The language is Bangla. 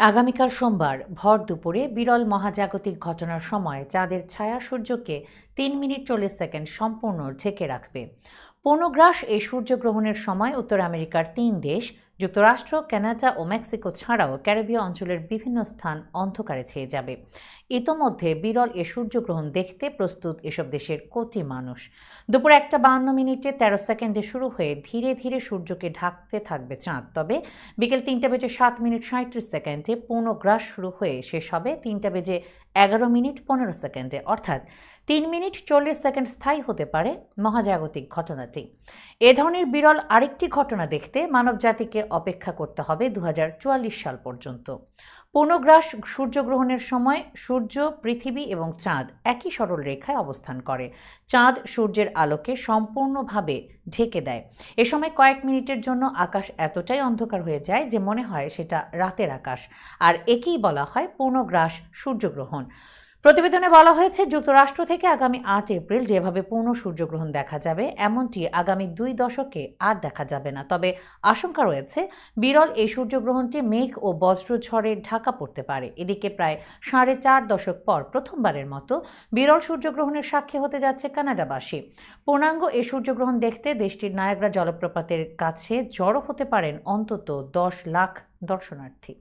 আগামীকাল সোমবার ভর দুপুরে বিরল মহাজাগতিক ঘটনার সময় চাঁদের ছায়া সূর্যকে ৩ মিনিট ৪০ সেকেন্ড সম্পূর্ণ ঢেকে রাখবে। পূর্ণগ্রাস এই সূর্যগ্রহণের সময় উত্তর আমেরিকার ৩ দেশ যুক্তরাষ্ট্র, কানাডা ও মেক্সিকো ছাড়াও ক্যারিবীয় অঞ্চলের বিভিন্ন স্থান অন্ধকারে ছেয়ে যাবে। ইতোমধ্যে বিরল এ সূর্যগ্রহণ দেখতে প্রস্তুত এসব দেশের কোটি মানুষ। দুপুর ১:৫২ 13 সেকেন্ডে শুরু হয়ে ধীরে ধীরে সূর্যকে ঢাকতে থাকবে চাঁদ। তবে বিকেল ৩:৩৭ 37 সেকেন্ডে পূর্ণগ্রাস শুরু হয়ে শেষ হবে ৩:১১ সেকেন্ডে, অর্থাৎ ৩ মিনিট ৪০ সেকেন্ড স্থায়ী হতে পারে মহাজাগতিক ঘটনাটি। এ ধরনের বিরল আরেকটি ঘটনা দেখতে মানবজাতিকে অপেক্ষা করতে হবে ২০৪৪ সাল পর্যন্ত। পূর্ণগ্রাস সূর্যগ্রহণের সময় সূর্য, পৃথিবী এবং চাঁদ একই সরল রেখায় অবস্থান করে। চাঁদ সূর্যের আলোকে সম্পূর্ণভাবে ঢেকে দেয়। এ সময় কয়েক মিনিটের জন্য আকাশ এতটাই অন্ধকার হয়ে যায় যে মনে হয় সেটা রাতের আকাশ, আর একেই বলা হয় পূর্ণগ্রাস সূর্যগ্রহণ। প্রতিবেদনে বলা হয়েছে, যুক্তরাষ্ট্র থেকে আগামী ৮ এপ্রিল যেভাবে পূর্ণ সূর্যগ্রহণ দেখা যাবে এমনটি আগামী ২ দশকে আর দেখা যাবে না। তবে আশঙ্কা রয়েছে বিরল এই সূর্যগ্রহণটি মেঘ ও বজ্রঝড়ে ঢাকা পড়তে পারে। এদিকে প্রায় ৪.৫ দশক পর প্রথমবারের মতো বিরল সূর্যগ্রহণের সাক্ষী হতে যাচ্ছে কানাডাবাসী। পূর্ণাঙ্গ এই সূর্যগ্রহণ দেখতে দেশটির নায়াগ্রা জলপ্রপাতের কাছে জড়ো হতে পারেন অন্তত ১০ লাখ দর্শনার্থী।